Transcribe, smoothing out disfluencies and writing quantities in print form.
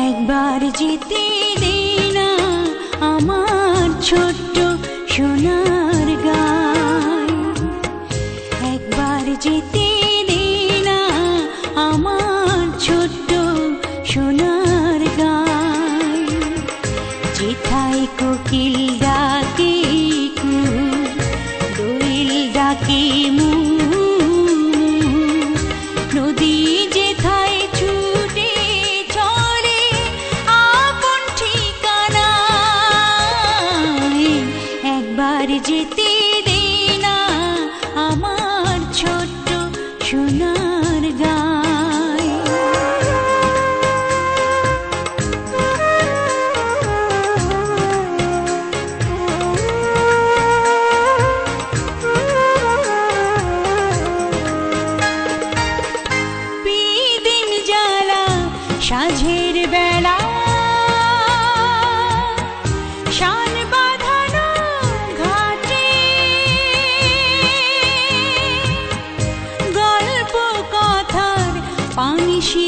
একবার যেতে দে না আমার ছোট্ট সোনার গায়, একবার যেতে দে না আমার ছোট্ট সোনার গায়। যেথায় কোকিল ডাকে দোয়েল ডাকে মু, নদী যেথায় ছুটে চলে আপন ঠিকানায়, একবার যেতে দে না আমার ছোট্ট সোনার গায়। বিদিন জ্বালা সাঁঝের বেলা, শান বাঁধানো ঘাটে, গল্প কথার পানশি